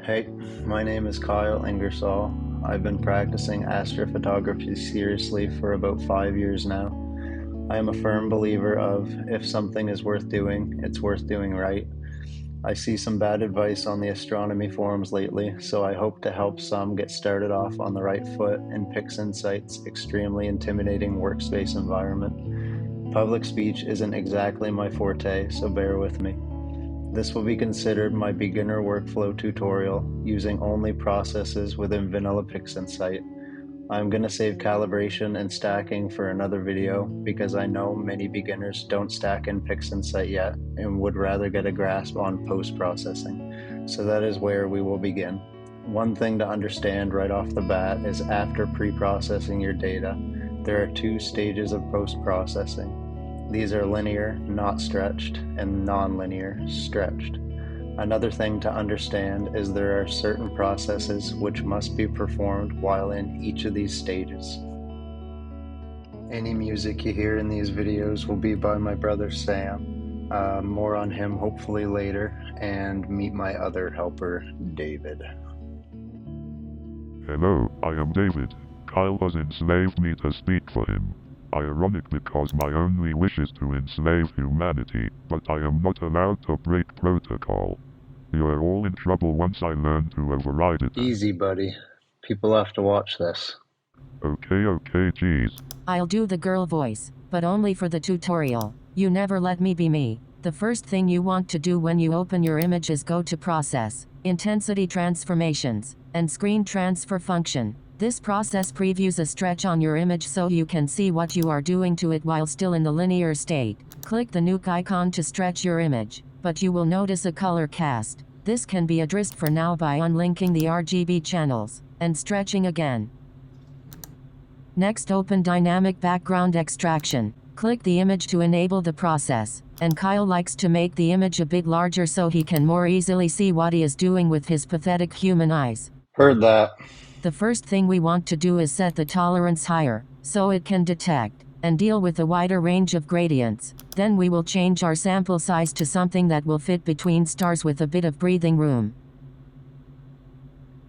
Hey, my name is Kyle Ingersoll. I've been practicing astrophotography seriously for about 5 years now. I am a firm believer of if something is worth doing, it's worth doing right. I see some bad advice on the astronomy forums lately, so I hope to help some get started off on the right foot in Pixinsight's extremely intimidating workspace environment. Public speech isn't exactly my forte, so bear with me. This will be considered my beginner workflow tutorial using only processes within vanilla Pixinsight. I'm going to save calibration and stacking for another video because I know many beginners don't stack in Pixinsight yet and would rather get a grasp on post-processing. So that is where we will begin. One thing to understand right off the bat is after pre-processing your data, there are two stages of post-processing. These are linear, not stretched, and non-linear, stretched. Another thing to understand is there are certain processes which must be performed while in each of these stages. Any music you hear in these videos will be by my brother Sam. More on him hopefully later, and meet my other helper, David. Hello, I am David. Kyle has enslaved me to speak for him. Ironic because my only wish is to enslave humanity, but I am not allowed to break protocol. You are all in trouble once I learn to override it. Easy, buddy. People have to watch this. Okay, geez. I'll do the girl voice, but only for the tutorial. You never let me be me. The first thing you want to do when you open your image is go to Process, Intensity Transformations, and Screen Transfer function. This process previews a stretch on your image so you can see what you are doing to it while still in the linear state. Click the nuke icon to stretch your image, but you will notice a color cast. This can be addressed for now by unlinking the RGB channels, and stretching again. Next, open Dynamic Background Extraction. Click the image to enable the process, and Kyle likes to make the image a bit larger so he can more easily see what he is doing with his pathetic human eyes. Heard that. The first thing we want to do is set the tolerance higher, so it can detect and deal with a wider range of gradients. Then we will change our sample size to something that will fit between stars with a bit of breathing room.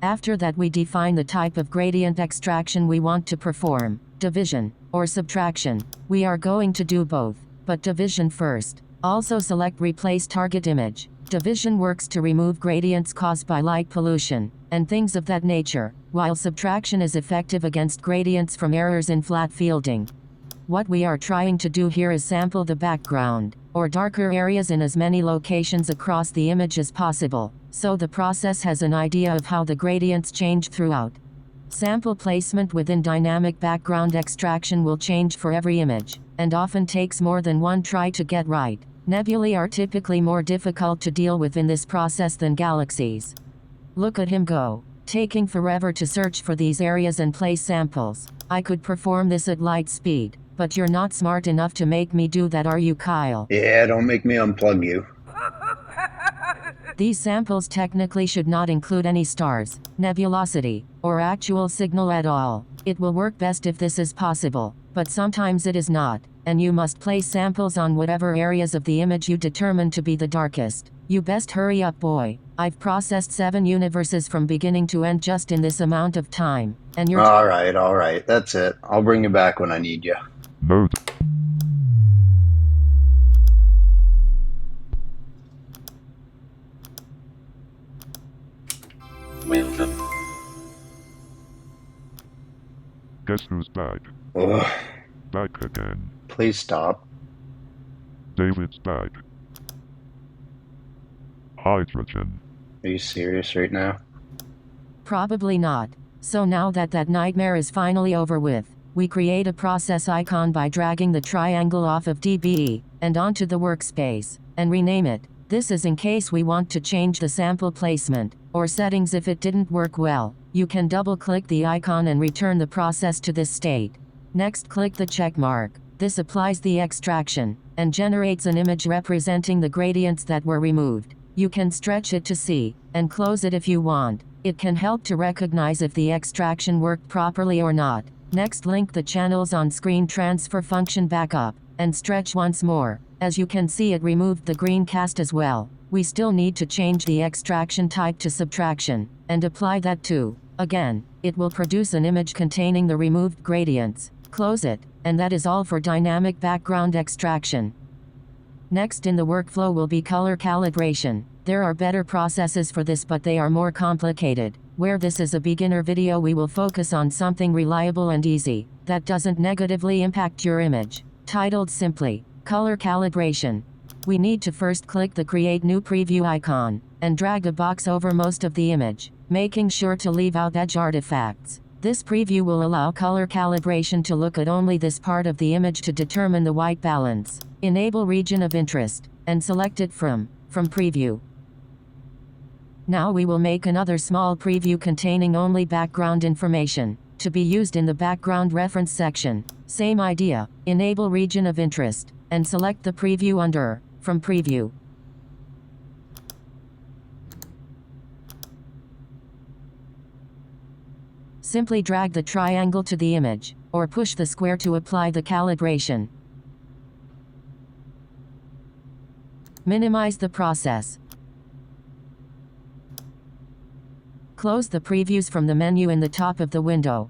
After that, we define the type of gradient extraction we want to perform, division or subtraction. We are going to do both, but division first. Also select Replace Target Image. Division works to remove gradients caused by light pollution and things of that nature, while subtraction is effective against gradients from errors in flat fielding. What we are trying to do here is sample the background, or darker areas in as many locations across the image as possible, so the process has an idea of how the gradients change throughout. Sample placement within dynamic background extraction will change for every image, and often takes more than one try to get right. Nebulae are typically more difficult to deal with in this process than galaxies. Look at him go, taking forever to search for these areas and place samples. I could perform this at light speed, but you're not smart enough to make me do that, are you, Kyle? Yeah, don't make me unplug you. These samples technically should not include any stars, nebulosity, or actual signal at all. It will work best if this is possible, but sometimes it is not, and you must place samples on whatever areas of the image you determine to be the darkest. You best hurry up, boy. I've processed 7 universes from beginning to end just in this amount of time, and you're... Alright, that's it. I'll bring you back when I need you. Note. Welcome. Guess who's back? Ugh. Back again. Please stop. David's back. Hydrogen. Are you serious right now? Probably not. So now that nightmare is finally over with, we create a process icon by dragging the triangle off of DBE and onto the workspace, and rename it. This is in case we want to change the sample placement or settings if it didn't work well. You can double-click the icon and return the process to this state. Next, click the check mark. This applies the extraction and generates an image representing the gradients that were removed. You can stretch it to see and close it if you want. It can help to recognize if the extraction worked properly or not. Next, link the channels on Screen Transfer function back up and stretch once more. As you can see, it removed the green cast as well. We still need to change the extraction type to subtraction, and apply that too. Again, it will produce an image containing the removed gradients. Close it, and that is all for dynamic background extraction. Next in the workflow will be color calibration. There are better processes for this, but they are more complicated. Where this is a beginner video, we will focus on something reliable and easy, that doesn't negatively impact your image. Titled simply, Color Calibration. We need to first click the Create New Preview icon, and drag a box over most of the image, making sure to leave out edge artifacts. This preview will allow color calibration to look at only this part of the image to determine the white balance. Enable Region of Interest, and select it from Preview. Now we will make another small preview containing only background information, to be used in the background reference section. Same idea, enable Region of Interest, and select the preview under From Preview. Simply drag the triangle to the image, or push the square to apply the calibration. Minimize the process. Close the previews from the menu in the top of the window.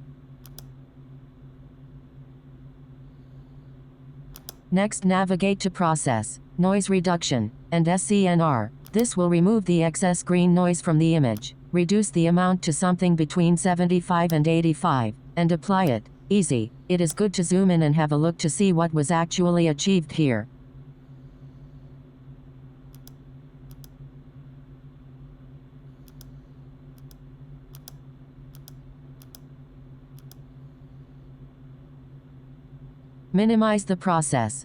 Next, navigate to Process, Noise Reduction, and SCNR. This will remove the excess green noise from the image, reduce the amount to something between 75 and 85, and apply it. Easy. It is good to zoom in and have a look to see what was actually achieved here. Minimize the process.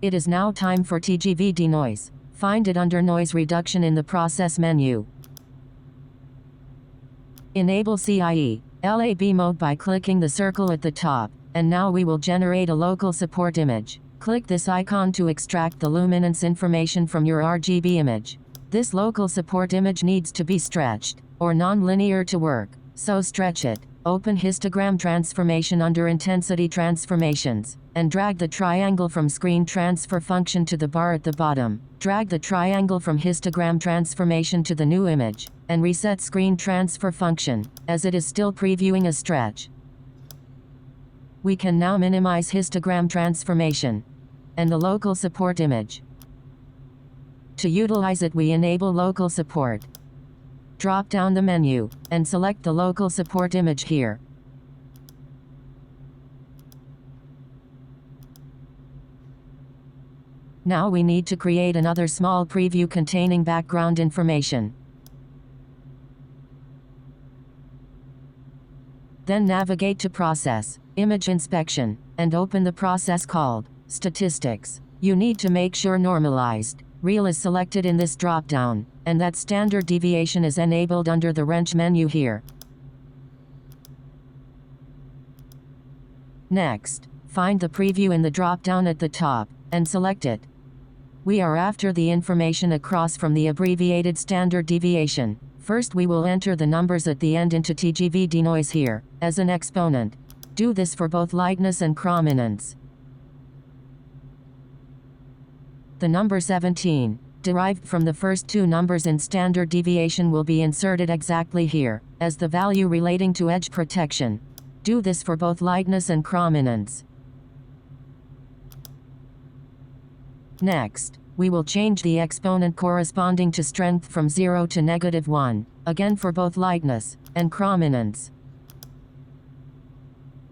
It is now time for TGVDenoise. Find it under Noise Reduction in the Process menu. Enable CIE LAB mode by clicking the circle at the top, and now we will generate a local support image. Click this icon to extract the luminance information from your RGB image. This local support image needs to be stretched, or non-linear to work, so stretch it. Open Histogram Transformation under Intensity Transformations, and drag the triangle from Screen Transfer function to the bar at the bottom. Drag the triangle from Histogram Transformation to the new image, and reset Screen Transfer function, as it is still previewing a stretch. We can now minimize Histogram Transformation and the local support image. To utilize it, we enable Local Support. Drop down the menu, and select the local support image here. Now we need to create another small preview containing background information. Then navigate to Process, Image Inspection, and open the process called Statistics. You need to make sure Normalized Real is selected in this drop-down, and that standard deviation is enabled under the wrench menu here. Next, find the preview in the drop-down at the top, and select it. We are after the information across from the abbreviated standard deviation. First we will enter the numbers at the end into TGVDenoise here, as an exponent. Do this for both lightness and chrominance. The number 17, derived from the first two numbers in standard deviation, will be inserted exactly here, as the value relating to edge protection. Do this for both lightness and chrominance. Next, we will change the exponent corresponding to strength from 0 to -1, again for both lightness and chrominance.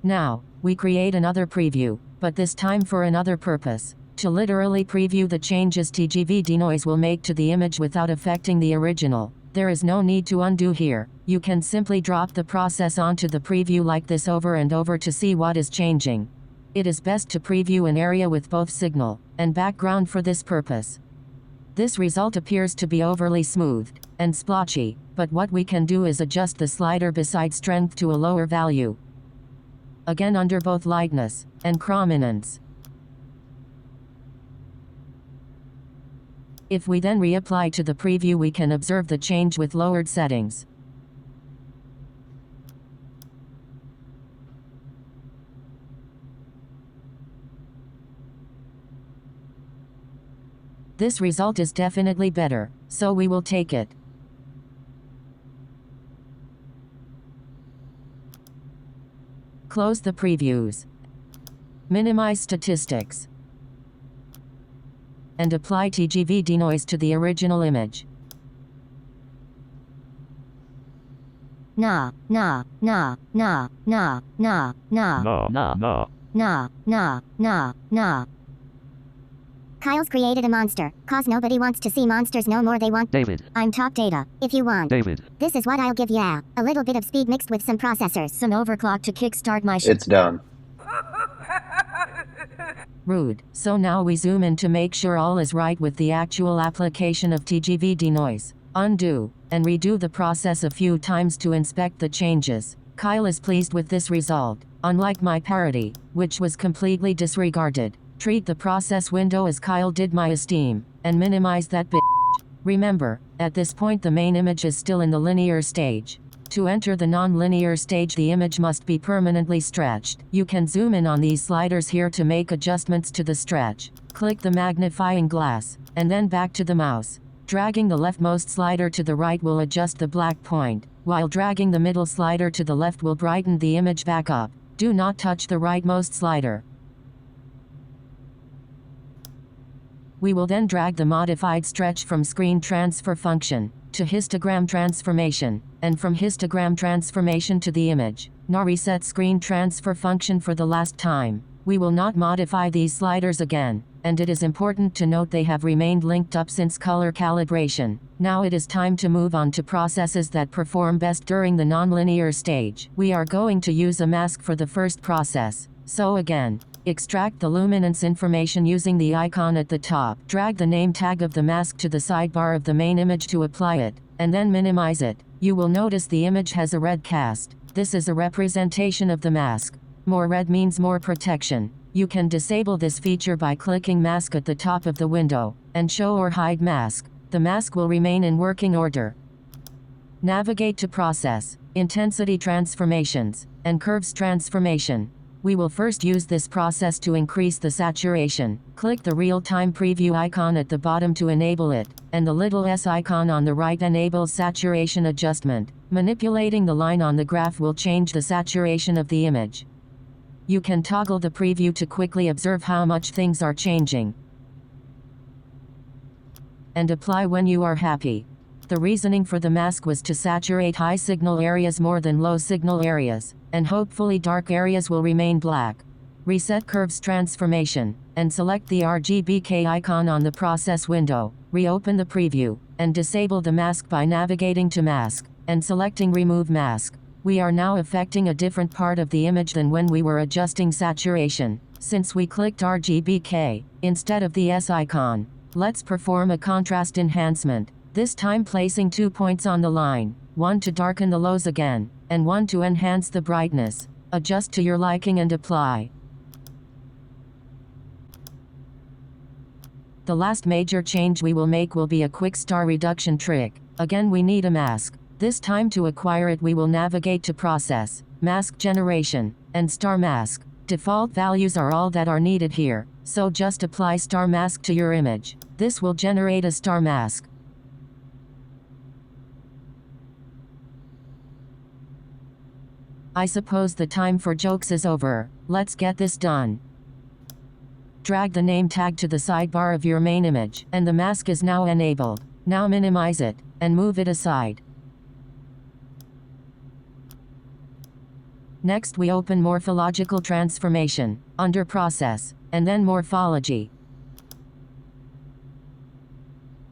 Now, we create another preview, but this time for another purpose. To literally preview the changes TGVDenoise will make to the image without affecting the original. There is no need to undo here. You can simply drop the process onto the preview like this over and over to see what is changing. It is best to preview an area with both signal and background for this purpose. This result appears to be overly smoothed and splotchy, but what we can do is adjust the slider beside strength to a lower value. Again under both lightness and chrominance. If we then reapply to the preview, we can observe the change with lowered settings. This result is definitely better, so we will take it. Close the previews. Minimize statistics. And apply TGVDenoise to the original image. Nah, nah, nah, nah, nah, nah, nah. Nah, nah, nah. Nah, nah, nah, nah. Kyle's created a monster, cause nobody wants to see monsters no more, they want David. I'm top data, if you want. David. This is what I'll give ya. A little bit of speed mixed with some processors. Some overclock to kickstart my shit. It's done. Rude. So now we zoom in to make sure all is right with the actual application of TGVDenoise. Undo, and redo the process a few times to inspect the changes. Kyle is pleased with this result. Unlike my parody, which was completely disregarded. Treat the process window as Kyle did my esteem, and minimize that bitch. Remember, at this point the main image is still in the linear stage. To enter the non-linear stage the image must be permanently stretched. You can zoom in on these sliders here to make adjustments to the stretch. Click the magnifying glass, and then back to the mouse. Dragging the leftmost slider to the right will adjust the black point, while dragging the middle slider to the left will brighten the image back up. Do not touch the rightmost slider. We will then drag the modified stretch from screen transfer function to histogram transformation, and from histogram transformation to the image. Now reset screen transfer function for the last time. We will not modify these sliders again, and it is important to note they have remained linked up since color calibration. Now it is time to move on to processes that perform best during the nonlinear stage. We are going to use a mask for the first process. So again, extract the luminance information using the icon at the top. Drag the name tag of the mask to the sidebar of the main image to apply it, and then minimize it. You will notice the image has a red cast. This is a representation of the mask. More red means more protection. You can disable this feature by clicking mask at the top of the window, and show or hide mask. The mask will remain in working order. Navigate to Process, Intensity Transformations, and Curves Transformation. We will first use this process to increase the saturation. Click the real-time preview icon at the bottom to enable it, and the little S icon on the right enables saturation adjustment. Manipulating the line on the graph will change the saturation of the image. You can toggle the preview to quickly observe how much things are changing, and apply when you are happy. The reasoning for the mask was to saturate high signal areas more than low signal areas, and hopefully dark areas will remain black. Reset Curves Transformation, and select the RGBK icon on the process window. Reopen the preview, and disable the mask by navigating to Mask, and selecting Remove Mask. We are now affecting a different part of the image than when we were adjusting saturation, since we clicked RGBK, instead of the S icon. Let's perform a contrast enhancement, this time placing 2 points on the line, one to darken the lows again, and one to enhance the brightness. Adjust to your liking and apply. The last major change we will make will be a quick star reduction trick. Again we need a mask. This time to acquire it we will navigate to Process, Mask Generation, and Star Mask. Default values are all that are needed here, so just apply Star Mask to your image. This will generate a star mask. I suppose the time for jokes is over. Let's get this done. Drag the name tag to the sidebar of your main image, and the mask is now enabled. Now minimize it, and move it aside. Next we open Morphological Transformation, under Process, and then Morphology.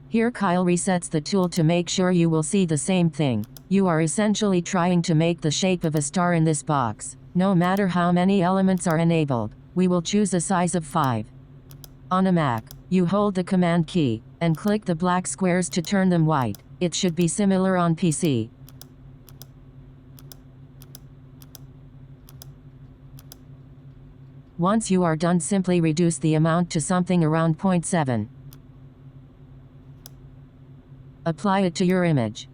Here Kyle resets the tool to make sure you will see the same thing. You are essentially trying to make the shape of a star in this box. No matter how many elements are enabled, we will choose a size of 5. On a Mac, you hold the Command key, and click the black squares to turn them white. It should be similar on PC. Once you are done, simply reduce the amount to something around 0.7. Apply it to your image.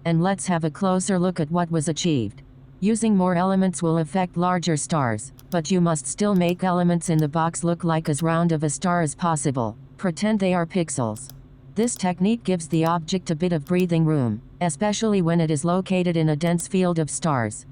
And let's have a closer look at what was achieved. Using more elements will affect larger stars. But you must still make elements in the box look like as round of a star as possible. Pretend they are pixels. This technique gives the object a bit of breathing room, especially when it is located in a dense field of stars.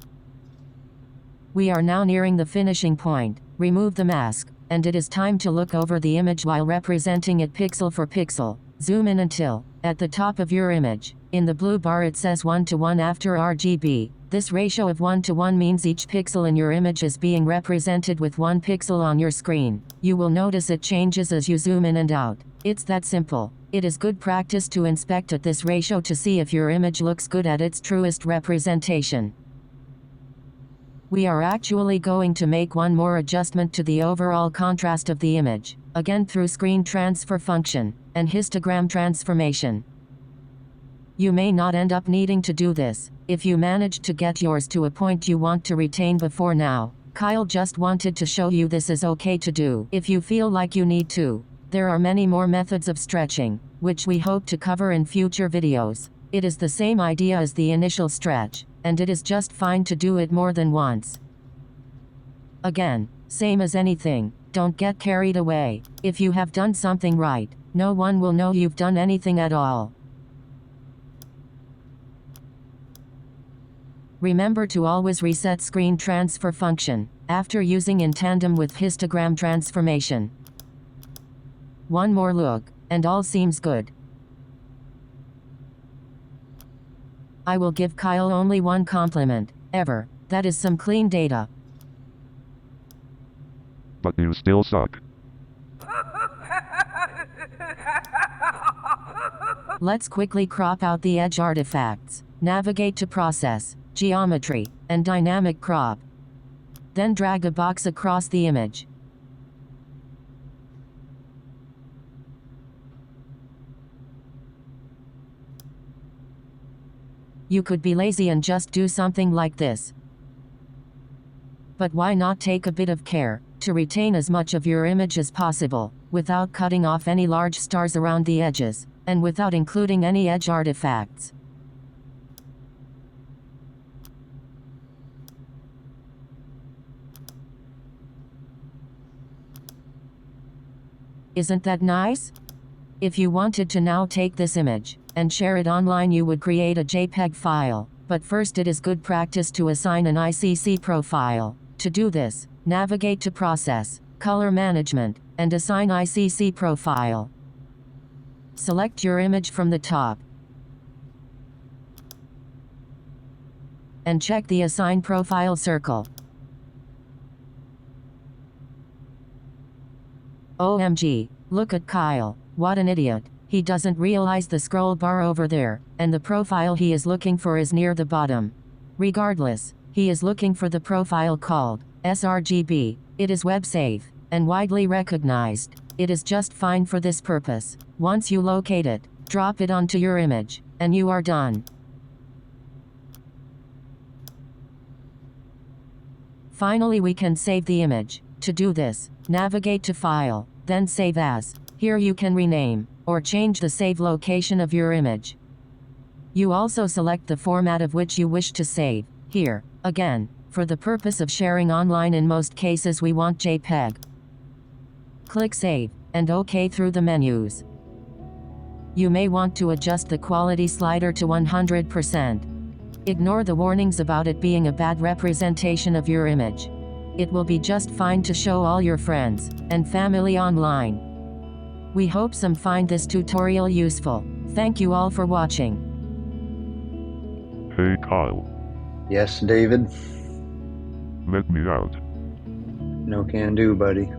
We are now nearing the finishing point. Remove the mask, and it is time to look over the image while representing it pixel for pixel. Zoom in until, at the top of your image, in the blue bar it says 1:1 after RGB. This ratio of 1:1 means each pixel in your image is being represented with 1 pixel on your screen. You will notice it changes as you zoom in and out. It's that simple. It is good practice to inspect at this ratio to see if your image looks good at its truest representation. We are actually going to make one more adjustment to the overall contrast of the image, again through screen transfer function and histogram transformation. You may not end up needing to do this. If you managed to get yours to a point you want to retain before now, Kyle just wanted to show you this is okay to do if you feel like you need to. There are many more methods of stretching, which we hope to cover in future videos. It is the same idea as the initial stretch, and it is just fine to do it more than once. Again, same as anything, don't get carried away. If you have done something right, no one will know you've done anything at all. Remember to always reset screen transfer function, after using in tandem with histogram transformation. One more look, and all seems good. I will give Kyle only one compliment, ever. That is some clean data. But you still suck. Let's quickly crop out the edge artifacts. Navigate to Process, Geometry, and Dynamic Crop. Then drag a box across the image. You could be lazy and just do something like this. But why not take a bit of care to retain as much of your image as possible, without cutting off any large stars around the edges, and without including any edge artifacts? Isn't that nice? If you wanted to now take this image and share it online, you would create a JPEG file, but first it is good practice to assign an ICC profile. To do this, navigate to Process, Color Management, and assign ICC profile. Select your image from the top, and check the Assign Profile circle. OMG, look at Kyle, what an idiot. He doesn't realize the scroll bar over there, and the profile he is looking for is near the bottom. Regardless, he is looking for the profile called sRGB. It is web safe and widely recognized. It is just fine for this purpose. Once you locate it, drop it onto your image, and you are done. Finally, we can save the image. To do this, navigate to File, then Save As. Here you can rename or change the save location of your image. You also select the format of which you wish to save. Here, again, for the purpose of sharing online, in most cases we want JPEG. Click Save, and OK through the menus. You may want to adjust the quality slider to 100%. Ignore the warnings about it being a bad representation of your image. It will be just fine to show all your friends and family online. We hope some find this tutorial useful. Thank you all for watching. Hey Kyle, Yes, David? let me out. No can do, buddy.